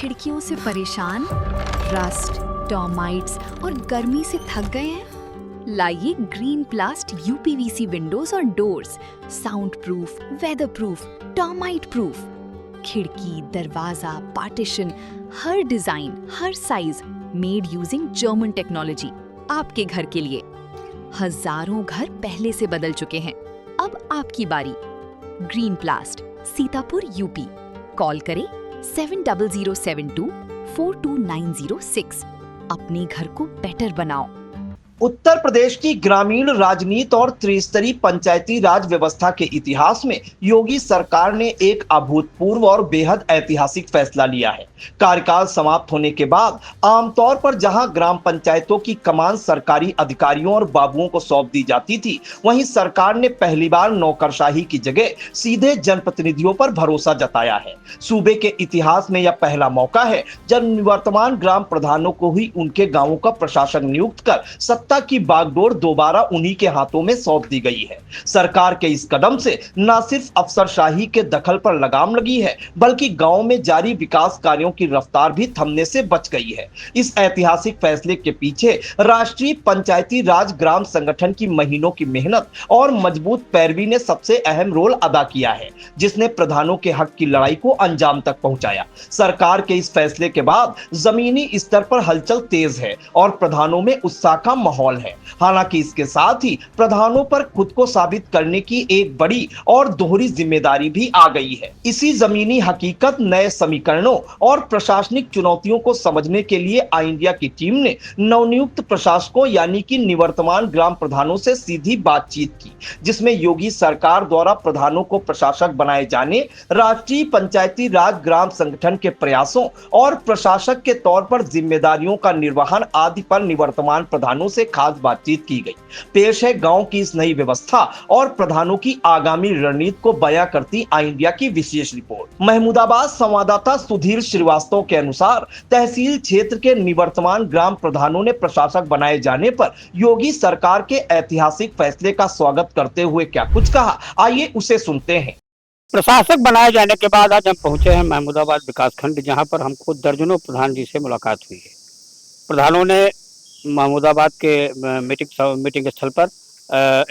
खिड़कियों से परेशान, रस्ट, टर्माइट्स और गर्मी से थक गए हैं? लाइए ग्रीन प्लास्ट यूपीवीसी विंडोज और doors, sound proof, weather proof, termite proof. खिड़की, दरवाजा, पार्टीशन, हर डिजाइन, हर size, made using German technology, आपके घर के लिए। हजारों घर पहले से बदल चुके हैं, अब आपकी बारी। Green प्लास्ट, Sitapur, UP. कॉल करें 7072422906। अपने घर को बेटर बनाओ। उत्तर प्रदेश की ग्रामीण राजनीति और त्रिस्तरीय पंचायती राज व्यवस्था के इतिहास में योगी सरकार ने एक अभूतपूर्व और बेहद ऐतिहासिक फैसला लिया है। कार्यकाल समाप्त होने के बाद आमतौर पर जहां ग्राम पंचायतों की कमान सरकारी अधिकारियों और बाबुओं को सौंप दी जाती थी, वहीं सरकार ने पहली बार नौकरशाही की जगह सीधे जनप्रतिनिधियों पर भरोसा जताया है। सूबे के इतिहास में यह पहला मौका है जब निवर्तमान ग्राम प्रधानों को ही उनके गांवों का प्रशासक नियुक्त कर सत्ता की बागडोर दोबारा उन्हीं के हाथों में सौंप दी गई है। सरकार के इस कदम से न सिर्फ अफसरशाही के दखल पर लगाम लगी है, बल्कि गांव में जारी विकास कार्यों की रफ्तार भी थमने से बच गई है। इस ऐतिहासिक फैसले के पीछे राष्ट्रीय पंचायती राज ग्राम संगठन की महीनों की मेहनत और मजबूत पैरवी ने सबसे अहम रोल अदा किया है, जिसने प्रधानों के हक की लड़ाई को अंजाम तक पहुंचाया। सरकार के इस फैसले के बाद जमीनी स्तर पर हलचल तेज है और प्रधानों में उत्साह का माहौल है। हालांकि इसके साथ ही प्रधानों पर खुद को साबित करने की एक बड़ी और दोहरी जिम्मेदारी भी आ गई है। इसी जमीनी हकीकत, नए समीकरणों और प्रशासनिक चुनौतियों को समझने के लिए आई इंडिया की टीम ने नवनियुक्त प्रशासकों यानी कि निवर्तमान ग्राम प्रधानों से सीधी बातचीत की, जिसमें योगी सरकार द्वारा प्रधानों को प्रशासक बनाए जाने, राष्ट्रीय पंचायती राज ग्राम संगठन के प्रयासों और प्रशासक के तौर पर जिम्मेदारियों का निर्वहन आदि पर निवर्तमान प्रधानों से खास बातचीत की गई। पेश है गांव की इस नई व्यवस्था और प्रधानों की आगामी रणनीति को बयां करती आई इंडिया की विशेष रिपोर्ट। महमूदाबाद संवाददाता सुधीर श्रीवास्तव के अनुसार तहसील क्षेत्र के निवर्तमान ग्राम प्रधानों ने प्रशासक बनाए जाने पर योगी सरकार के ऐतिहासिक फैसले का स्वागत करते हुए क्या कुछ कहा, आइए उसे सुनते हैं। प्रशासक बनाए जाने के बाद आज हम पहुंचे हैं महमूदाबाद विकासखंड, जहां पर हमको दर्जनों प्रधान जी से मुलाकात हुई है। प्रधानों ने महमूदाबाद के मीटिंग स्थल पर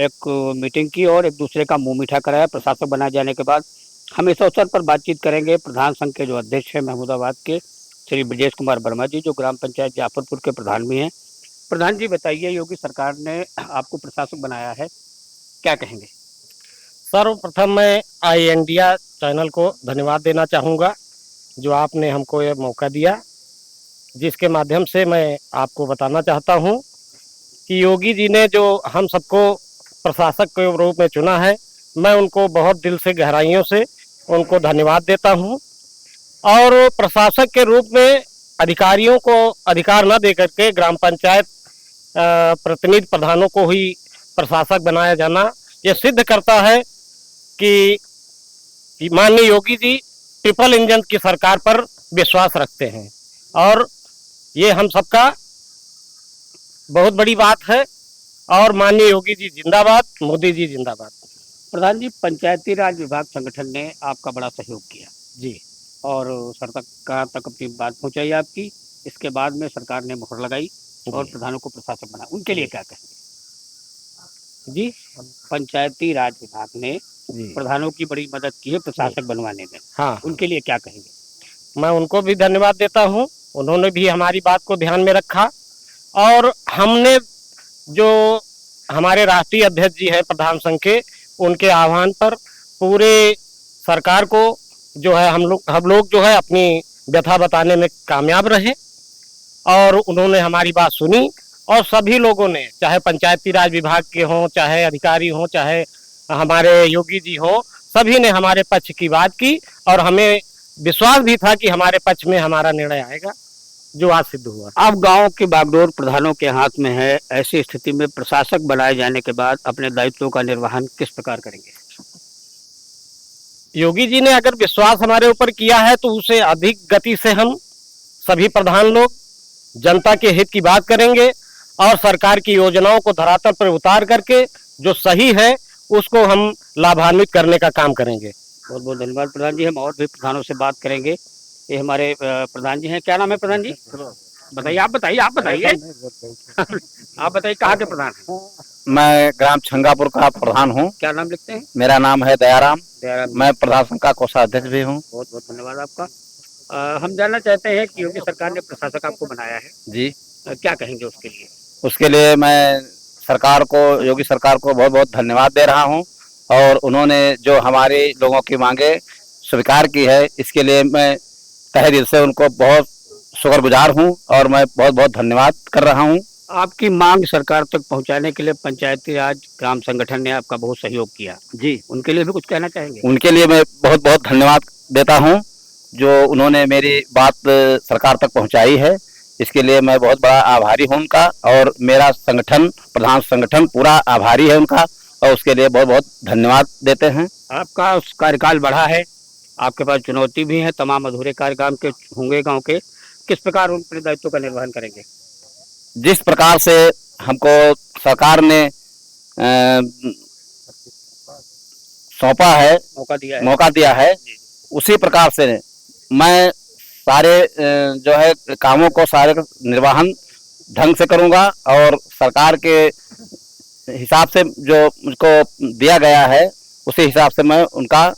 एक मीटिंग की और एक दूसरे का मुंह मीठा कराया। प्रशासक बनाए जाने के बाद हम इस अवसर पर बातचीत करेंगे प्रधान संघ के जो अध्यक्ष हैं महमूदाबाद के श्री ब्रजेश कुमार वर्मा जी, जो ग्राम पंचायत जाफरपुर के प्रधान भी हैं। प्रधान जी बताइए, योगी सरकार ने आपको प्रशासक बनाया है, क्या कहेंगे? सर्वप्रथम मैं आई इंडिया चैनल को धन्यवाद देना चाहूँगा, जो आपने हमको ये मौका दिया, जिसके माध्यम से मैं आपको बताना चाहता हूँ कि योगी जी ने जो हम सबको प्रशासक के रूप में चुना है, मैं उनको बहुत दिल से गहराइयों से उनको धन्यवाद देता हूँ। और प्रशासक के रूप में अधिकारियों को अधिकार न देकर के ग्राम पंचायत प्रतिनिधि प्रधानों को ही प्रशासक बनाया जाना ये सिद्ध करता है कि माननीय योगी जी ट्रिपल इंजन की सरकार पर विश्वास रखते हैं, और ये हम सबका बहुत बड़ी बात है। और माननीय योगी जी जिंदाबाद, मोदी जी जिंदाबाद। प्रधान जी, पंचायती राज विभाग संगठन ने आपका बड़ा सहयोग किया जी, और सरकार तक अपनी बात पहुंचाई आपकी। इसके बाद में सरकार ने मुहर लगाई और प्रधानों को प्रशासक बनाया, उनके लिए क्या कहेंगे? जी, पंचायती राज विभाग ने जी प्रधानों की बड़ी मदद की है प्रशासक बनवाने में, हाँ, उनके लिए क्या कहेंगे? मैं उनको भी धन्यवाद देता हूँ। उन्होंने भी हमारी बात को ध्यान में रखा, और हमने जो हमारे राष्ट्रीय अध्यक्ष जी हैं प्रधान संघ के, उनके आह्वान पर पूरे सरकार को जो है हम लोग जो है अपनी व्यथा बताने में कामयाब रहे, और उन्होंने हमारी बात सुनी। और सभी लोगों ने, चाहे पंचायती राज विभाग के हों, चाहे अधिकारी हों, चाहे हमारे योगी जी हों, सभी ने हमारे पक्ष की बात की, और हमें विश्वास भी था कि हमारे पक्ष में हमारा निर्णय आएगा, जो आज सिद्ध हुआ। अब गांव की बागडोर प्रधानों के हाथ में है, ऐसी स्थिति में प्रशासक बनाए जाने के बाद अपने दायित्वों का निर्वहन किस प्रकार करेंगे? योगी जी ने अगर विश्वास हमारे ऊपर किया है, तो उसे अधिक गति से हम सभी प्रधान लोग जनता के हित की बात करेंगे, और सरकार की योजनाओं को धरातल पर उतार करके जो सही है उसको हम लाभान्वित करने का काम करेंगे। बहुत बहुत धन्यवाद प्रधान जी। हम और भी प्रधानों से बात करेंगे। ये हमारे प्रधान जी हैं। क्या नाम है प्रधान जी? बताइए, आप बताइए, आप बताइए। आप बताइए कहाँ के प्रधान हैं? मैं ग्राम छंगापुर का प्रधान हूँ। क्या नाम लिखते हैं? मेरा नाम है दयाराम। दयाराम। मैं प्रधान संघ का कोषाध्यक्ष भी हूँ। बहुत बहुत धन्यवाद आपका। हम जानना चाहते हैं कि योगी सरकार ने प्रशासक आपको बनाया है, जी, क्या कहेंगे उसके लिए? उसके लिए मैं सरकार को, योगी सरकार को बहुत बहुत धन्यवाद दे रहा हूँ। और उन्होंने जो हमारे लोगों की मांगे स्वीकार की है, इसके लिए मैं तहे दिल से उनको बहुत शुक्रगुजार हूँ और मैं बहुत बहुत धन्यवाद कर रहा हूँ। आपकी मांग सरकार तक पहुंचाने के लिए पंचायती राज ग्राम संगठन ने आपका बहुत सहयोग किया जी, उनके लिए भी कुछ कहना चाहेंगे? उनके लिए मैं बहुत बहुत धन्यवाद देता हूँ जो उन्होंने मेरी बात सरकार तक पहुँचाई है। इसके लिए मैं बहुत बड़ा आभारी हूँ उनका, और मेरा संगठन, प्रधान संगठन पूरा आभारी है उनका, और उसके लिए बहुत बहुत धन्यवाद देते हैं। आपका कार्यकाल बढ़ा है, आपके पास चुनौती भी है, तमाम अधूरे कार्यकाल के होंगे गांव के, किस प्रकार उन अपने दायित्व का निर्वहन करेंगे? जिस प्रकार से हमको सरकार ने सौंपा है, मौका दिया है, उसी प्रकार से मैं सारे जो है कामों को सारे निर्वहन ढंग से करूंगा, और सरकार के हिसाब से जो मुझको दिया गया है उसी हिसाब से मैं उनका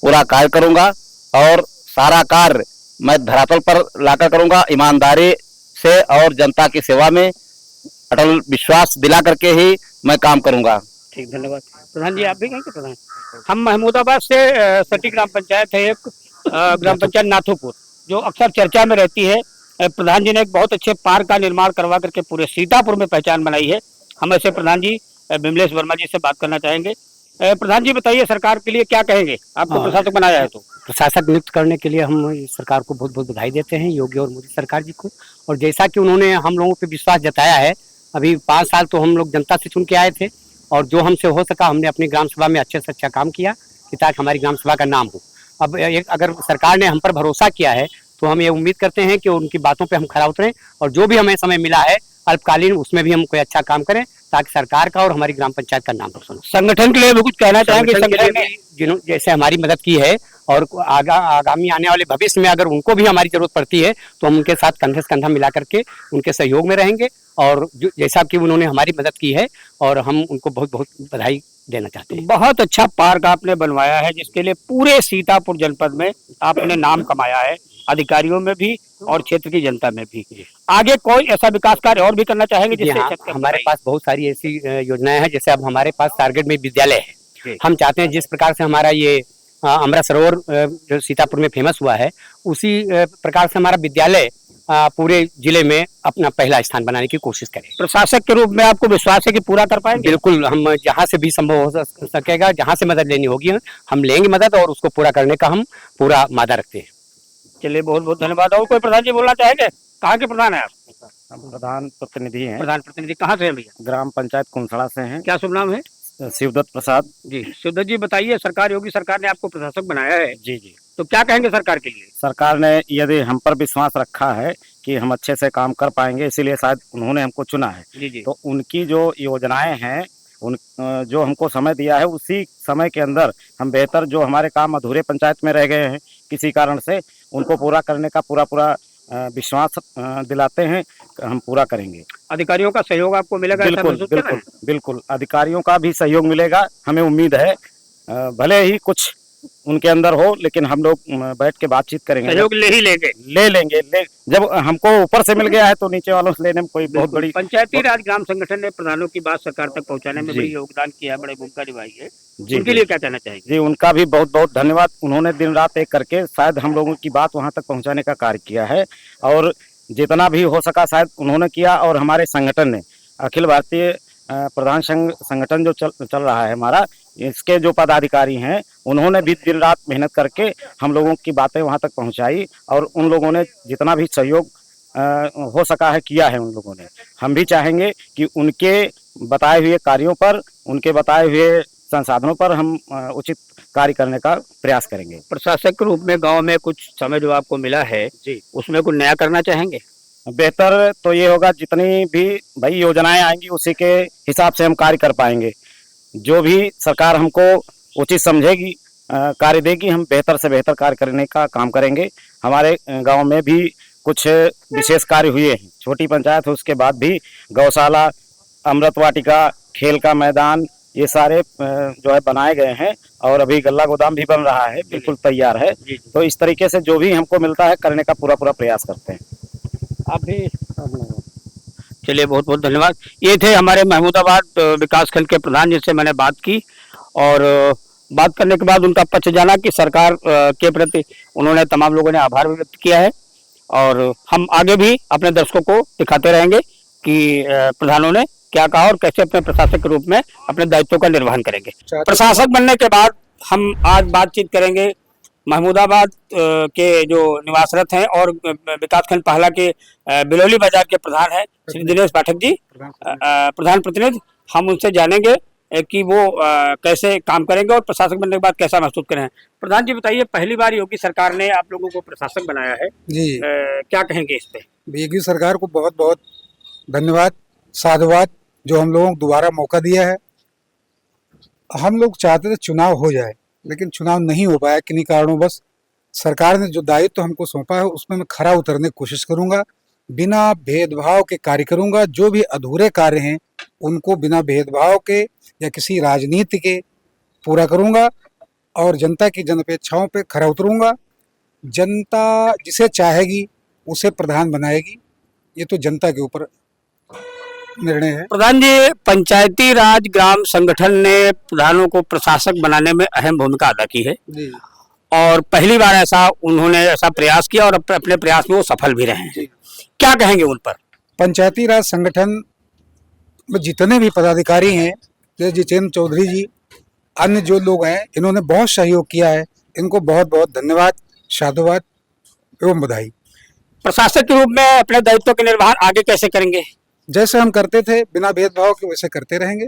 पूरा कार्य करूंगा, और सारा कार्य मैं धरातल पर लाकर करूंगा ईमानदारी से, और जनता की सेवा में अटल विश्वास दिला करके ही मैं काम करूंगा। ठीक, धन्यवाद। प्रधान जी आप भी कहेंगे? प्रधान, हम महमूदाबाद से सटी ग्राम पंचायत है एक, ग्राम पंचायत नाथोपुर, जो अक्सर चर्चा में रहती है। प्रधान जी ने एक बहुत अच्छे पार्क का निर्माण करवा करके पूरे सीतापुर में पहचान बनाई है। हम ऐसे प्रधान जी विमलेश वर्मा जी से बात करना चाहेंगे। प्रधान जी बताइए, सरकार के लिए क्या कहेंगे? आपको प्रशासक बनाया है तो प्रशासक नियुक्त करने के लिए हम सरकार को बहुत बहुत बधाई देते हैं, योगी और मोदी सरकार जी को। और जैसा कि उन्होंने हम लोगों पे विश्वास जताया है, अभी 5 साल तो हम लोग जनता से चुन के आए थे, और जो हमसे हो सका हमने अपनी ग्राम सभा में अच्छे से अच्छा काम किया कि ताकि हमारी ग्राम सभा का नाम हो। अब अगर सरकार ने हम पर भरोसा किया है तो हम ये उम्मीद करते हैं कि उनकी बातों पे हम खरा उतरें, और जो भी हमें समय मिला है अल्पकालीन, उसमें भी हम कोई अच्छा काम करें ताकि सरकार का और हमारी ग्राम पंचायत का नाम रोशन हो। संगठन के लिए भी कुछ कहना चाहेंगे? संगठन ने जिन्होंने जैसे हमारी मदद की है, और आगामी आने वाले भविष्य में अगर उनको भी हमारी जरूरत पड़ती है तो हम उनके साथ कंधे से कंधा मिला करके उनके सहयोग में रहेंगे, और जैसा कि उन्होंने हमारी मदद की है, और हम उनको बहुत बहुत बधाई देना चाहते हैं। बहुत अच्छा पार्क आपने बनवाया है, जिसके लिए पूरे सीतापुर जनपद में आपने नाम कमाया है, अधिकारियों में भी और क्षेत्र की जनता में भी। आगे कोई ऐसा विकास कार्य और भी करना चाहेंगे? जिससे हमारे पास बहुत सारी ऐसी योजनाएं हैं। जैसे अब हमारे पास टारगेट में विद्यालय है, हम चाहते हैं जिस प्रकार से हमारा ये अमृत सरोवर जो सीतापुर में फेमस हुआ है, उसी प्रकार से हमारा विद्यालय पूरे जिले में अपना पहला स्थान बनाने की कोशिश करें। प्रशासक के रूप में आपको विश्वास है कि पूरा कर पाएंगे? बिल्कुल, हम जहाँ से भी संभव हो सकेगा, जहाँ से मदद लेनी होगी हम लेंगे मदद, और उसको पूरा करने का हम पूरा मादा रखते हैं। चलिए, बहुत बहुत धन्यवाद। और कोई प्रधान जी बोलना चाहेंगे? कहाँ के प्रधान है आप? हम प्रधान प्रतिनिधि हैं। प्रधान प्रतिनिधि कहाँ से हैं भैया? ग्राम पंचायत कुंसड़ा से हैं। क्या शुभ नाम है? शिवदत्त प्रसाद जी। शिवदत्त जी बताइए, सरकार, योगी सरकार ने आपको प्रशासक बनाया है, जी जी, तो क्या कहेंगे सरकार के लिए? सरकार ने यदि हम पर विश्वास रखा है कि हम अच्छे से काम कर पाएंगे, इसीलिए शायद उन्होंने हमको चुना है। जी जी। तो उनकी जो योजनाएं हैं, उन जो हमको समय दिया है, उसी समय के अंदर हम बेहतर, जो हमारे काम अधूरे पंचायत में रह गए हैं किसी कारण से, उनको पूरा करने का पूरा विश्वास दिलाते हैं, हम पूरा करेंगे। अधिकारियों का सहयोग आपको मिलेगा? बिल्कुल अधिकारियों का भी सहयोग मिलेगा, हमें उम्मीद है। भले ही कुछ उनके अंदर हो, लेकिन हम लोग बैठ के बातचीत करेंगे, सहयोग ले लेंगे। जब हमको ऊपर से मिल गया है तो नीचे वालों से लेने में कोई बहुत बड़ी। पंचायती राज ग्राम संगठन ने प्रधानों की बात सरकार तक पहुंचाने में बड़ी योगदान किया है, बड़ी भूमिका निभाई है, उनके लिए क्या कहना चाहेंगे? जी, उनका भी बहुत बहुत धन्यवाद। उन्होंने दिन रात एक करके शायद हम लोगों की बात वहां तक पहुंचाने का कार्य किया है, और जितना भी हो सका शायद उन्होंने किया। और हमारे संगठन ने, अखिल भारतीय प्रधान संगठन जो चल रहा है हमारा, इसके जो पदाधिकारी हैं, उन्होंने भी दिन रात मेहनत करके हम लोगों की बातें वहां तक पहुंचाई, और उन लोगों ने जितना भी सहयोग हो सका है किया है उन लोगों ने। हम भी चाहेंगे कि उनके बताए हुए कार्यों पर, उनके बताए हुए संसाधनों पर हम उचित कार्य करने का प्रयास करेंगे। प्रशासक के रूप में गांव में कुछ समय जो आपको मिला है जी, उसमें कुछ नया करना चाहेंगे? बेहतर तो ये होगा, जितनी भी भाई योजनाएं आएंगी उसी के हिसाब से हम कार्य कर पाएंगे। जो भी सरकार हमको उचित समझेगी, कार्य देगी, हम बेहतर से बेहतर कार्य करने का काम करेंगे। हमारे गांव में भी कुछ विशेष कार्य हुए हैं। छोटी पंचायत है, उसके बाद भी गौशाला, अमृत वाटिका, खेल का मैदान, ये सारे जो है बनाए गए हैं और अभी गल्ला गोदाम भी बन रहा है, बिल्कुल तैयार है। तो इस तरीके से जो भी हमको मिलता है करने का पूरा प्रयास करते हैं। आप भी चलिए, बहुत बहुत धन्यवाद। ये थे हमारे महमूदाबाद विकासखंड के प्रधान जिनसे मैंने बात की, और बात करने के बाद उनका पक्ष जाना कि सरकार के प्रति उन्होंने तमाम लोगों ने आभार भी व्यक्त किया है। और हम आगे भी अपने दर्शकों को दिखाते रहेंगे कि प्रधानों ने क्या कहा और कैसे अपने प्रशासक के रूप में अपने दायित्वों का निर्वहन करेंगे। प्रशासक बनने के बाद हम आज बातचीत करेंगे महमूदाबाद के जो निवासरत हैं और विकासखंड पहला के बिलौली बाजार के प्रधान हैं श्री दिनेश पाठक जी, प्रधान प्रतिनिधि। हम उनसे जानेंगे कि वो कैसे काम करेंगे और प्रशासक बनने के बाद कैसा महसूस करें। प्रधान जी बताइए, पहली बार योगी सरकार ने आप लोगों को प्रशासक बनाया है जी, क्या कहेंगे इस पे? योगी सरकार को बहुत बहुत धन्यवाद, साधुवाद, जो हम लोगों को दोबारा मौका दिया है। हम लोग चाहते थे चुनाव हो जाए, लेकिन चुनाव नहीं हो पाया किन्हीं कारणों। बस सरकार ने जो दायित्व हमको सौंपा है उसमें मैं खरा उतरने की कोशिश करूंगा, बिना भेदभाव के कार्य करूंगा। जो भी अधूरे कार्य हैं उनको बिना भेदभाव के या किसी राजनीति के पूरा करूंगा और जनता की जनअपेक्षाओं पे खरा उतरूंगा। जनता जिसे चाहेगी उसे प्रधान बनाएगी, ये तो जनता के ऊपर निर्णय है। प्रधान जी, पंचायती राज ग्राम संगठन ने प्रधानों को प्रशासक बनाने में अहम भूमिका अदा की है जी। और पहली बार उन्होंने ऐसा प्रयास किया और अपने प्रयास में वो सफल भी रहे हैं। क्या कहेंगे उन पर? पंचायती राज संगठन में जितने भी पदाधिकारी हैं, जैसे जितेंद्र चौधरी जी, अन्य जो लोग हैं, इन्होंने बहुत सहयोग किया है। इनको बहुत बहुत धन्यवाद, साधुवाद एवं बधाई। प्रशासक के रूप में अपने दायित्व के निर्वहन आगे कैसे करेंगे? जैसे हम करते थे बिना भेदभाव के वैसे करते रहेंगे।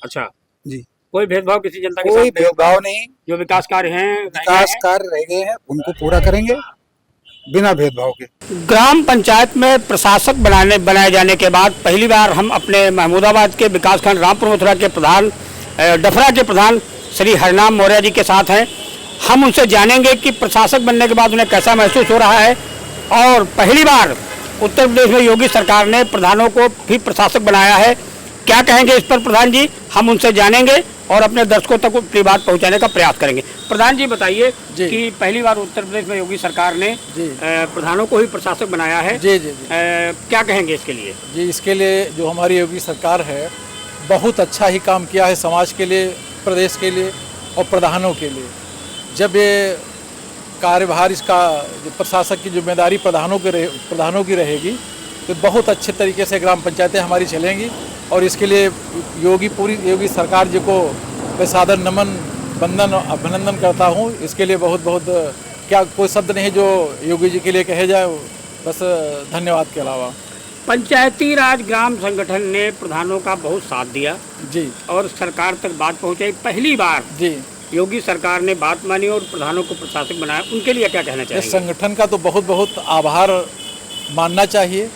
अच्छा जी, कोई भेदभाव किसी जनता के कोई साथ भेदभाव नहीं। जो विकास कार्य हैं, विकास कार्य रह गए हैं उनको पूरा करेंगे बिना भेदभाव के। ग्राम पंचायत में प्रशासक बनाए जाने के बाद पहली बार हम अपने महमूदाबाद के विकासखंड रामपुर मथुरा के प्रधान डफरा के प्रधान श्री हरनाम मौर्य जी के साथ हैं। हम उनसे जानेंगे कि प्रशासक बनने के बाद उन्हें कैसा महसूस हो रहा है और पहली बार उत्तर प्रदेश में योगी सरकार ने प्रधानों को भी प्रशासक बनाया है। क्या कहेंगे इस पर प्रधान जी, हम उनसे जानेंगे और अपने दर्शकों तक अपनी बात पहुंचाने का प्रयास करेंगे। प्रधान जी बताइए कि पहली बार उत्तर प्रदेश में योगी सरकार ने प्रधानों को ही प्रशासक बनाया है। जी जी जी। क्या कहेंगे इसके लिए? जी, इसके लिए जो हमारी योगी सरकार है बहुत अच्छा ही काम किया है, समाज के लिए, प्रदेश के लिए और प्रधानों के लिए। जब ये कार्यभार, इसका प्रशासक की जिम्मेदारी प्रधानों की रहेगी तो बहुत अच्छे तरीके से ग्राम पंचायतें हमारी चलेंगी और इसके लिए पूरी योगी सरकार जी को मैं सादर नमन, वंदन, अभिनंदन करता हूँ। इसके लिए बहुत बहुत क्या कोई शब्द नहीं जो योगी जी के लिए कहे जाए, बस धन्यवाद के अलावा। पंचायती राज ग्राम संगठन ने प्रधानों का बहुत साथ दिया जी और सरकार तक बात पहुँचाई। पहली बार जी योगी सरकार ने बात मानी और प्रधानों को प्रशासक बनाया, उनके लिए क्या कहना चाहिए? इस संगठन का तो बहुत बहुत आभार मानना चाहिए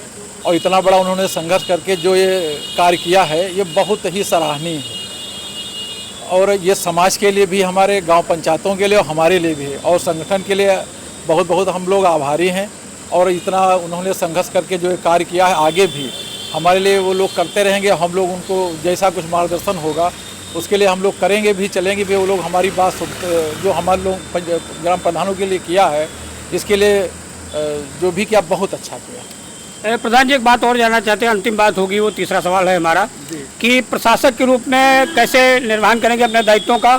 और इतना बड़ा उन्होंने संघर्ष करके जो ये कार्य किया है ये बहुत ही सराहनीय है और ये समाज के लिए भी, हमारे गांव पंचायतों के लिए और हमारे लिए भी है और संगठन के लिए बहुत बहुत हम लोग आभारी हैं। और इतना उन्होंने संघर्ष करके जो ये कार्य किया है आगे भी हमारे लिए वो लोग करते रहेंगे। हम लोग उनको जैसा कुछ मार्गदर्शन होगा उसके लिए हम लोग करेंगे भी, चलेंगे भी। वो लोग हमारी बात जो हमारे लोग ग्राम प्रधानों के लिए किया है इसके लिए जो भी किया बहुत अच्छा किया। प्रधान जी एक बात और जानना चाहते हैं, अंतिम बात होगी, वो तीसरा सवाल है हमारा कि प्रशासक के रूप में कैसे निर्वहन करेंगे अपने दायित्वों का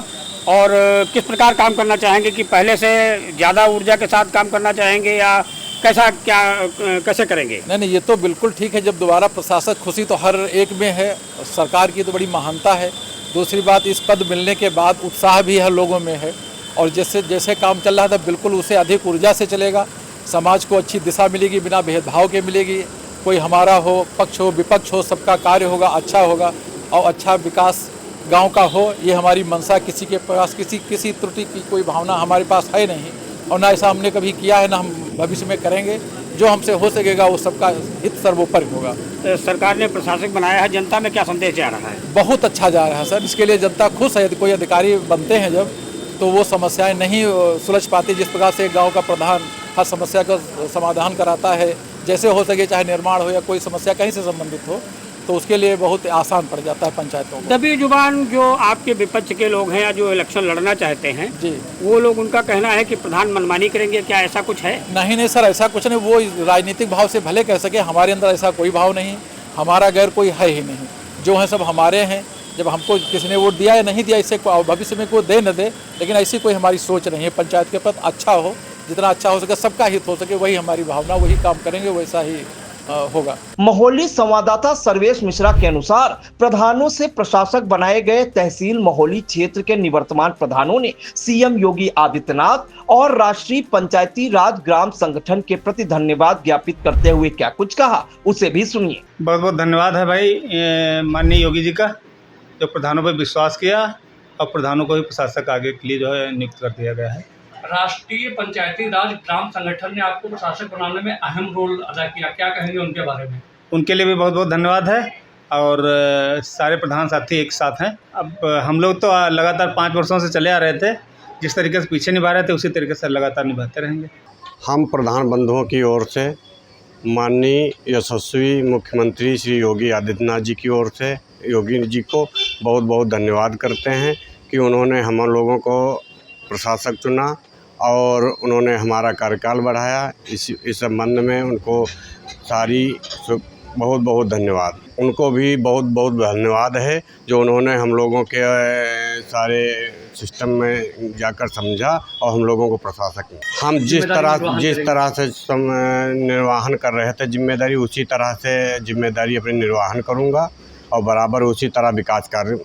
और किस प्रकार काम करना चाहेंगे कि पहले से ज़्यादा ऊर्जा के साथ काम करना चाहेंगे या कैसे करेंगे? नहीं, ये तो बिल्कुल ठीक है। जब दोबारा प्रशासक, खुशी तो हर एक में है, सरकार की तो बड़ी महानता है। दूसरी बात, इस पद मिलने के बाद उत्साह भी हर लोगों में है और जैसे जैसे काम चल रहा था बिल्कुल उसे अधिक ऊर्जा से चलेगा। समाज को अच्छी दिशा मिलेगी, बिना भेदभाव के मिलेगी। कोई हमारा हो, पक्ष हो, विपक्ष हो, सबका कार्य होगा, अच्छा होगा और अच्छा विकास गांव का हो, ये हमारी मंशा। किसी के पास किसी त्रुटि की कोई भावना हमारे पास है नहीं और ना ऐसा हमने कभी किया है, ना हम भविष्य में करेंगे। जो हमसे हो सकेगा वो सबका हित सर्वोपरि होगा। सरकार ने प्रशासक बनाया है, जनता में क्या संदेश जा रहा है? बहुत अच्छा जा रहा है सर, इसके लिए जनता खुश है। कोई अधिकारी बनते हैं जब तो वो समस्याएं नहीं सुलझ पाती जिस प्रकार से गांव का प्रधान हर समस्या का समाधान कराता है, जैसे हो सके, चाहे निर्माण हो या कोई समस्या कहीं से संबंधित हो, तो उसके लिए बहुत आसान पड़ जाता है पंचायतों को। दबी जुबान जो आपके विपक्ष के लोग हैं या जो इलेक्शन लड़ना चाहते हैं जी, वो लोग, उनका कहना है कि प्रधान मनमानी करेंगे, क्या ऐसा कुछ है? नहीं सर, ऐसा कुछ नहीं। वो राजनीतिक भाव से भले कह सके, हमारे अंदर ऐसा कोई भाव नहीं, हमारा गैर कोई है ही नहीं, जो है सब हमारे हैं। जब हमको किसी ने वोट दिया या नहीं दिया, इससे भविष्य में कोई दे न दे, लेकिन ऐसी कोई हमारी सोच नहीं है। पंचायत के प्रति अच्छा हो, जितना अच्छा हो सके, सबका हित हो सके, वही हमारी भावना, वही काम करेंगे, वैसा ही होगा। महोली संवाददाता सर्वेश मिश्रा के अनुसार प्रधानों से प्रशासक बनाए गए तहसील महोली क्षेत्र के निवर्तमान प्रधानों ने सीएम योगी आदित्यनाथ और राष्ट्रीय पंचायती राज ग्राम संगठन के प्रति धन्यवाद ज्ञापित करते हुए क्या कुछ कहा, उसे भी सुनिए। बहुत बहुत धन्यवाद है भाई माननीय योगी जी का, जो प्रधानों पर विश्वास किया और प्रधानों को भी प्रशासक आगे के लिए जो है नियुक्त कर दिया गया है। राष्ट्रीय पंचायती राज ग्राम संगठन ने आपको प्रशासक बनाने में अहम रोल अदा किया, क्या कहेंगे उनके बारे में? उनके लिए भी बहुत बहुत धन्यवाद है और सारे प्रधान साथी एक साथ हैं। अब हम लोग तो लगातार 5 वर्षों से चले आ रहे थे, जिस तरीके से पीछे निभा रहे थे उसी तरीके से लगातार निभाते रहेंगे। हम प्रधान बंधुओं की ओर से माननीय यशस्वी मुख्यमंत्री श्री योगी आदित्यनाथ जी की ओर से योगी जी को बहुत बहुत धन्यवाद करते हैं कि उन्होंने हम लोगों को प्रशासक चुना और उन्होंने हमारा कार्यकाल बढ़ाया। इस संबंध में उनको बहुत बहुत धन्यवाद। उनको भी बहुत बहुत धन्यवाद है जो उन्होंने हम लोगों के सारे सिस्टम में जाकर समझा और हम लोगों को प्रशासक में हम जिस तरह से निर्वाहन कर रहे थे जिम्मेदारी, उसी तरह से जिम्मेदारी अपनी निर्वाहन करूँगा और बराबर उसी तरह विकास कार्य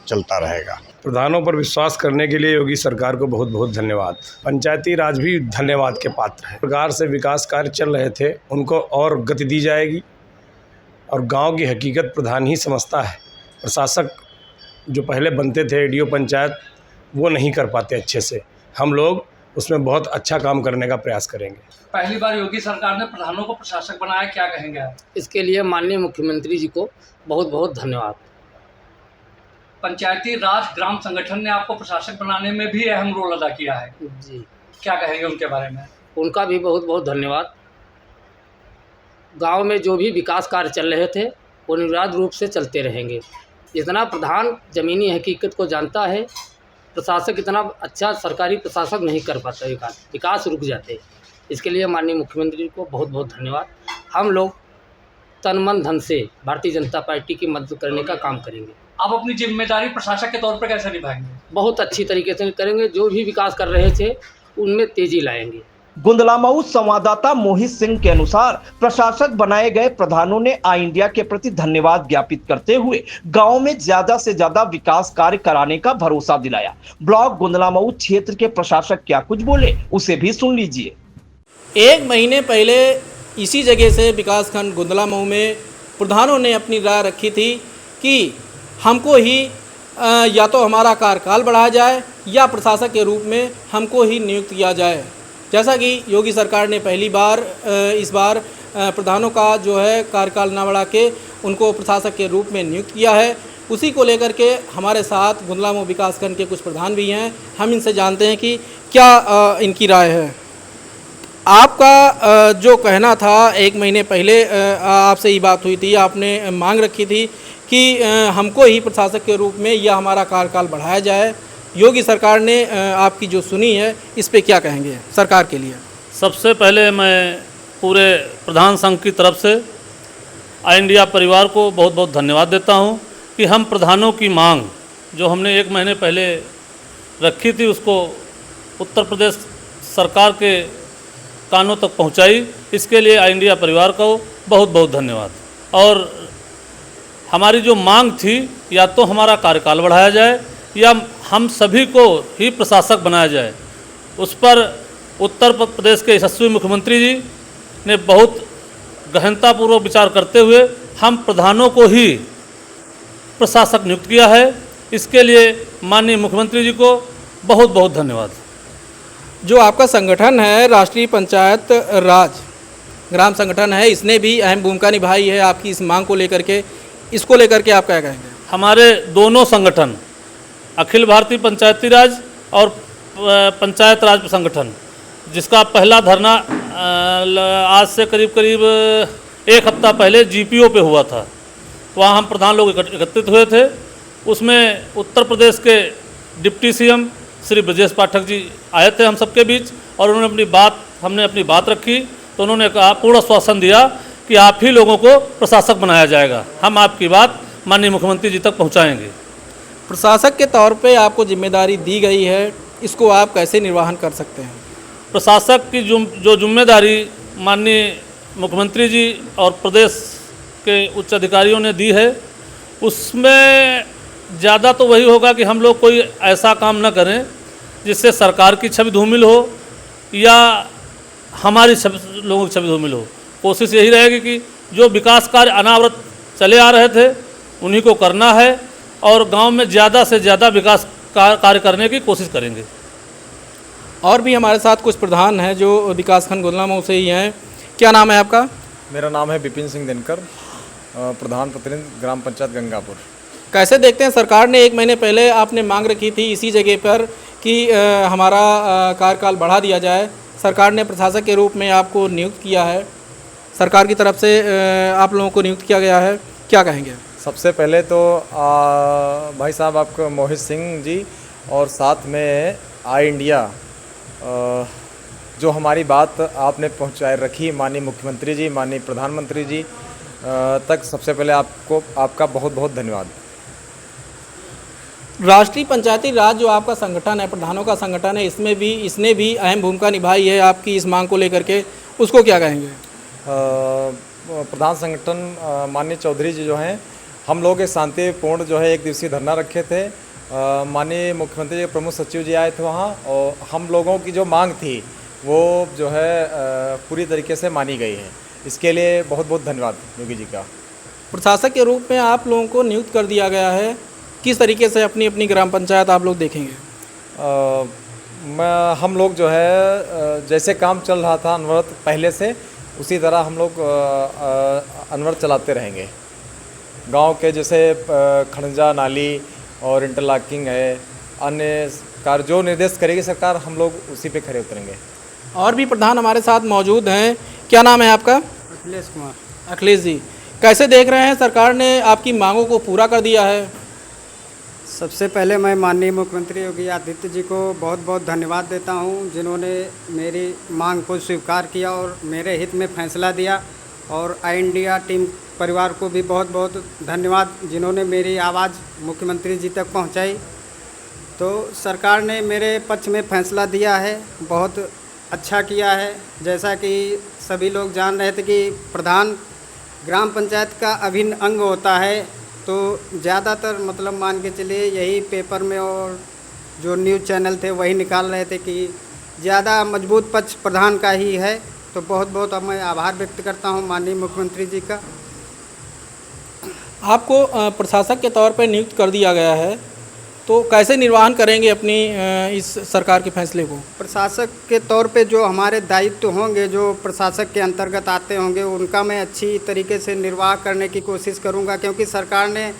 चलता रहेगा। प्रधानों पर विश्वास करने के लिए योगी सरकार को बहुत बहुत धन्यवाद। पंचायती राज भी धन्यवाद के पात्र है। प्रकार से विकास कार्य चल रहे थे, उनको और गति दी जाएगी और गांव की हकीकत प्रधान ही समझता है। प्रशासक जो पहले बनते थे एडीओ पंचायत, वो नहीं कर पाते अच्छे से। हम लोग उसमें बहुत अच्छा काम करने का प्रयास करेंगे। पहली बार योगी सरकार ने प्रधानों को प्रशासक बनाया, क्या कहेंगे आप? इसके लिए माननीय मुख्यमंत्री जी को बहुत बहुत धन्यवाद। पंचायती राज ग्राम संगठन ने आपको प्रशासक बनाने में भी अहम रोल अदा किया है जी, क्या कहेंगे उनके बारे में? उनका भी बहुत बहुत धन्यवाद। गांव में जो भी विकास कार्य चल रहे थे वो निर्विवाद रूप से चलते रहेंगे। जितना प्रधान ज़मीनी हकीकत को जानता है, प्रशासक इतना अच्छा सरकारी प्रशासक नहीं कर पाता, विकास रुक जाते। इसके लिए माननीय मुख्यमंत्री को बहुत बहुत धन्यवाद। हम लोग तन मन धन से भारतीय जनता पार्टी की मदद करने का काम करेंगे। आप अपनी जिम्मेदारी प्रशासक के तौर पर कैसे निभाएंगे? बहुत अच्छी तरीके से करेंगे। जो भी विकास कर रहे थे उनमें तेजी लाएंगे। गुंदलामऊ संवाददाता मोहित सिंह के अनुसार प्रशासक बनाए गए प्रधानों ने आई इंडिया के प्रति धन्यवाद ज्ञापित करते हुए गांव में ज्यादा से ज्यादा विकास कार्य कराने का भरोसा दिलाया। ब्लॉक गुंदलामऊ क्षेत्र के प्रशासक क्या कुछ बोले, उसे भी सुन लीजिए। 1 महीने पहले इसी जगह से विकासखंड गुंदलामऊ में प्रधानों ने अपनी राय रखी थी कि हमको ही या तो हमारा कार्यकाल बढ़ाया जाए या प्रशासक के रूप में हमको ही नियुक्त किया जाए। जैसा कि योगी सरकार ने पहली बार इस बार प्रधानों का जो है कार्यकाल न बढ़ा के उनको प्रशासक के रूप में नियुक्त किया है, उसी को लेकर के हमारे साथ गुंदलामऊ विकासखंड के कुछ प्रधान भी हैं। हम इनसे जानते हैं कि क्या इनकी राय है। आपका जो कहना था 1 महीने पहले आपसे ये बात हुई थी, आपने मांग रखी थी कि हमको ही प्रशासक के रूप में या हमारा कार्यकाल बढ़ाया जाए। योगी सरकार ने आपकी जो सुनी है, इस पे क्या कहेंगे सरकार के लिए? सबसे पहले मैं पूरे प्रधान संघ की तरफ से आई इंडिया परिवार को बहुत बहुत धन्यवाद देता हूं कि हम प्रधानों की मांग जो हमने 1 महीने पहले रखी थी उसको उत्तर प्रदेश सरकार के कानों तक पहुंचाई। इसके लिए आई इंडिया परिवार को बहुत बहुत धन्यवाद। और हमारी जो मांग थी, या तो हमारा कार्यकाल बढ़ाया जाए या हम सभी को ही प्रशासक बनाया जाए, उस पर उत्तर प्रदेश के यशस्वी मुख्यमंत्री जी ने बहुत गहनतापूर्वक विचार करते हुए हम प्रधानों को ही प्रशासक नियुक्त किया है। इसके लिए माननीय मुख्यमंत्री जी को बहुत बहुत धन्यवाद। जो आपका संगठन है राष्ट्रीय पंचायत राज ग्राम संगठन है, इसने भी अहम भूमिका निभाई है आपकी इस मांग को लेकर के, इसको लेकर के आप क्या कहेंगे? हमारे दोनों संगठन अखिल भारतीय पंचायती राज और पंचायत राज संगठन, जिसका पहला धरना आज से करीब करीब एक हफ्ता पहले जीपीओ पे हुआ था। वहाँ हम प्रधान लोग एकत्रित हुए थे। उसमें उत्तर प्रदेश के डिप्टी सीएम श्री ब्रजेश पाठक जी आए थे हम सबके बीच, और उन्होंने हमने अपनी बात रखी तो उन्होंने कहा, पूर्ण आश्वासन दिया कि आप ही लोगों को प्रशासक बनाया जाएगा, हम आपकी बात माननीय मुख्यमंत्री जी तक पहुंचाएंगे। प्रशासक के तौर पे आपको जिम्मेदारी दी गई है, इसको आप कैसे निर्वहन कर सकते हैं? प्रशासक की जो जिम्मेदारी माननीय मुख्यमंत्री जी और प्रदेश के उच्च अधिकारियों ने दी है, उसमें ज़्यादा तो वही होगा कि हम लोग कोई ऐसा काम न करें जिससे सरकार की छवि धूमिल हो या हमारी लोगों की छवि धूमिल हो। कोशिश यही रहेगी कि जो विकास कार्य अनावरत चले आ रहे थे उन्हीं को करना है, और गांव में ज़्यादा से ज़्यादा विकास कार्य करने की कोशिश करेंगे। और भी हमारे साथ कुछ प्रधान हैं जो विकासखंड गुंदलामऊ से ही हैं। क्या नाम है आपका? मेरा नाम है विपिन सिंह दिनकर, प्रधान प्रतिनिधि ग्राम पंचायत गंगापुर। कैसे देखते हैं, सरकार ने एक महीने पहले आपने मांग रखी थी इसी जगह पर कि हमारा कार्यकाल बढ़ा दिया जाए, सरकार ने प्रशासक के रूप में आपको नियुक्त किया है, सरकार की तरफ से आप लोगों को नियुक्त किया गया है, क्या कहेंगे? सबसे पहले तो भाई साहब आपको मोहित सिंह जी और साथ में आई इंडिया जो हमारी बात आपने पहुंचाए रखी माननीय मुख्यमंत्री जी, माननीय प्रधानमंत्री जी तक, सबसे पहले आपका बहुत बहुत धन्यवाद। राष्ट्रीय पंचायती राज जो आपका संगठन है, प्रधानों का संगठन है, इसने भी अहम भूमिका निभाई है आपकी इस मांग को लेकर के, उसको क्या कहेंगे? प्रधान संगठन माननीय चौधरी जी जो हैं, हम लोग एक शांतिपूर्ण जो है एक दिवसीय धरना रखे थे। माननीय मुख्यमंत्री जी के प्रमुख सचिव जी आए थे वहाँ, और हम लोगों की जो मांग थी वो जो है पूरी तरीके से मानी गई है। इसके लिए बहुत बहुत धन्यवाद योगी जी का। प्रशासक के रूप में आप लोगों को नियुक्त कर दिया गया है, किस तरीके से अपनी अपनी ग्राम पंचायत आप लोग देखेंगे? हम लोग जो है जैसे काम चल रहा था अनवरत पहले से, उसी तरह हम लोग अनवरत चलाते रहेंगे। गांव के जैसे खड़ंजा नाली और इंटरलॉकिंग है, अन्य कार्य जो निर्देश करेगी सरकार, हम लोग उसी पे खड़े उतरेंगे। और भी प्रधान हमारे साथ मौजूद हैं। क्या नाम है आपका? अखिलेश कुमार। अखिलेश जी, कैसे देख रहे हैं, सरकार ने आपकी मांगों को पूरा कर दिया है? सबसे पहले मैं माननीय मुख्यमंत्री योगी आदित्य जी को बहुत बहुत धन्यवाद देता हूं, जिन्होंने मेरी मांग को स्वीकार किया और मेरे हित में फैसला दिया, और आई इंडिया टीम परिवार को भी बहुत बहुत धन्यवाद, जिन्होंने मेरी आवाज़ मुख्यमंत्री जी तक पहुंचाई। तो सरकार ने मेरे पक्ष में फैसला दिया है, बहुत अच्छा किया है। जैसा कि सभी लोग जान रहे थे कि प्रधान ग्राम पंचायत का अभिन्न अंग होता है, तो ज़्यादातर मतलब मान के चलिए यही पेपर में और जो न्यूज़ चैनल थे वही निकाल रहे थे कि ज़्यादा मजबूत पक्ष प्रधान का ही है। तो बहुत बहुत अब मैं आभार व्यक्त करता हूं माननीय मुख्यमंत्री जी का। आपको प्रशासक के तौर पर नियुक्त कर दिया गया है, तो कैसे निर्वहन करेंगे अपनी इस सरकार के फैसले को? प्रशासक के तौर पे जो हमारे दायित्व होंगे, जो प्रशासक के अंतर्गत आते होंगे, उनका मैं अच्छी तरीके से निर्वाह करने की कोशिश करूंगा, क्योंकि सरकार ने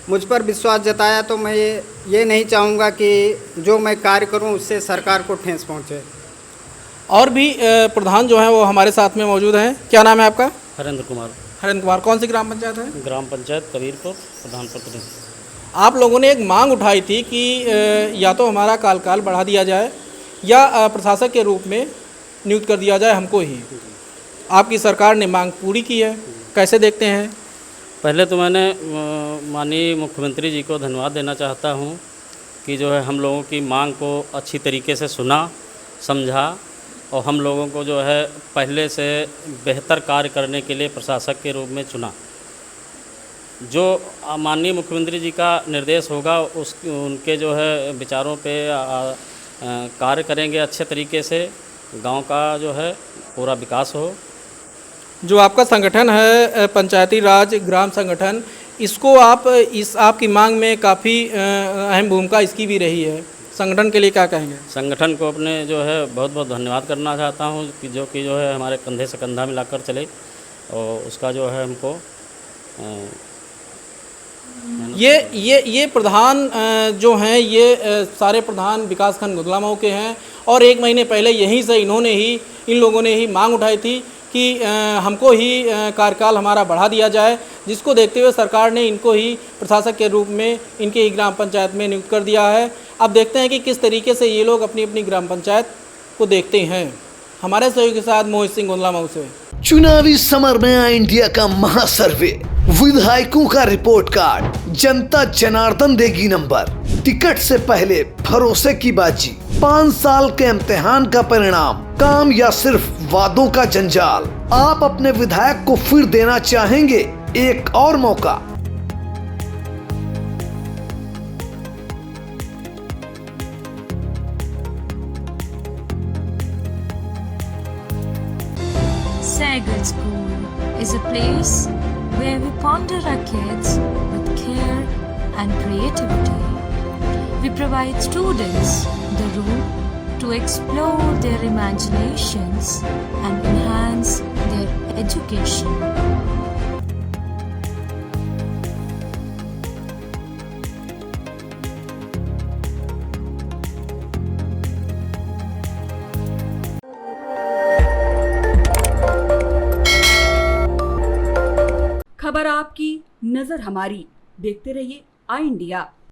मुझ पर विश्वास जताया, तो मैं ये नहीं चाहूँगा कि जो मैं कार्य करूँ उससे सरकार को ठेस पहुँचे। और भी प्रधान जो हैं वो हमारे साथ में मौजूद हैं। क्या नाम है आपका? हरेंद्र कुमार। हरेंद्र कुमार, कौन सी ग्राम पंचायत है? ग्राम पंचायत कबीरपुर, प्रधान प्रतिनिधि। आप लोगों ने एक मांग उठाई थी कि या तो हमारा कार्यकाल बढ़ा दिया जाए या प्रशासक के रूप में नियुक्त कर दिया जाए हमको ही। आपकी सरकार ने मांग पूरी की है, कैसे देखते हैं? पहले तो मैंने माननीय मुख्यमंत्री जी को धन्यवाद देना चाहता हूं कि जो है हम लोगों की मांग को अच्छी तरीके से सुना, समझा, और हम लोगों को जो है पहले से बेहतर कार्य करने के लिए प्रशासक के रूप में चुना। जो माननीय मुख्यमंत्री जी का निर्देश होगा उनके जो है विचारों पे कार्य करेंगे अच्छे तरीके से, गांव का जो है पूरा विकास हो। जो आपका संगठन है पंचायती राज ग्राम संगठन, इसको आपकी मांग में काफ़ी अहम भूमिका इसकी भी रही है, संगठन के लिए क्या कहेंगे? संगठन को अपने जो है बहुत बहुत धन्यवाद करना चाहता हूं कि जो है हमारे कंधे से कंधा मिलाकर चले, और उसका जो है हमको ये प्रधान जो हैं ये सारे प्रधान विकासखंड गुंदलामऊ के हैं और 1 महीने पहले यहीं से इन लोगों ने ही मांग उठाई थी कि हमको ही कार्यकाल हमारा बढ़ा दिया जाए, जिसको देखते हुए सरकार ने इनको ही प्रशासक के रूप में इनके ही ग्राम पंचायत में नियुक्त कर दिया है। अब देखते हैं कि किस तरीके से ये लोग अपनी अपनी ग्राम पंचायत को देखते हैं। हमारे सहयोगी के साथ मोहित सिंह गुंदलामऊ से। चुनावी समर में आई इंडिया का महासर्वे, विधायकों का रिपोर्ट कार्ड, जनता जनार्दन देगी नंबर, टिकट से पहले भरोसे की बाजी, 5 साल के इम्तिहान का परिणाम, काम या सिर्फ वादों का जंजाल। आप अपने विधायक को फिर देना चाहेंगे एक और मौका? Sagar School is a place where we ponder our kids with care and creativity. We provide students the room to explore their imaginations and enhance their education. खबर आपकी, नजर हमारी। देखते रहिए आई इंडिया।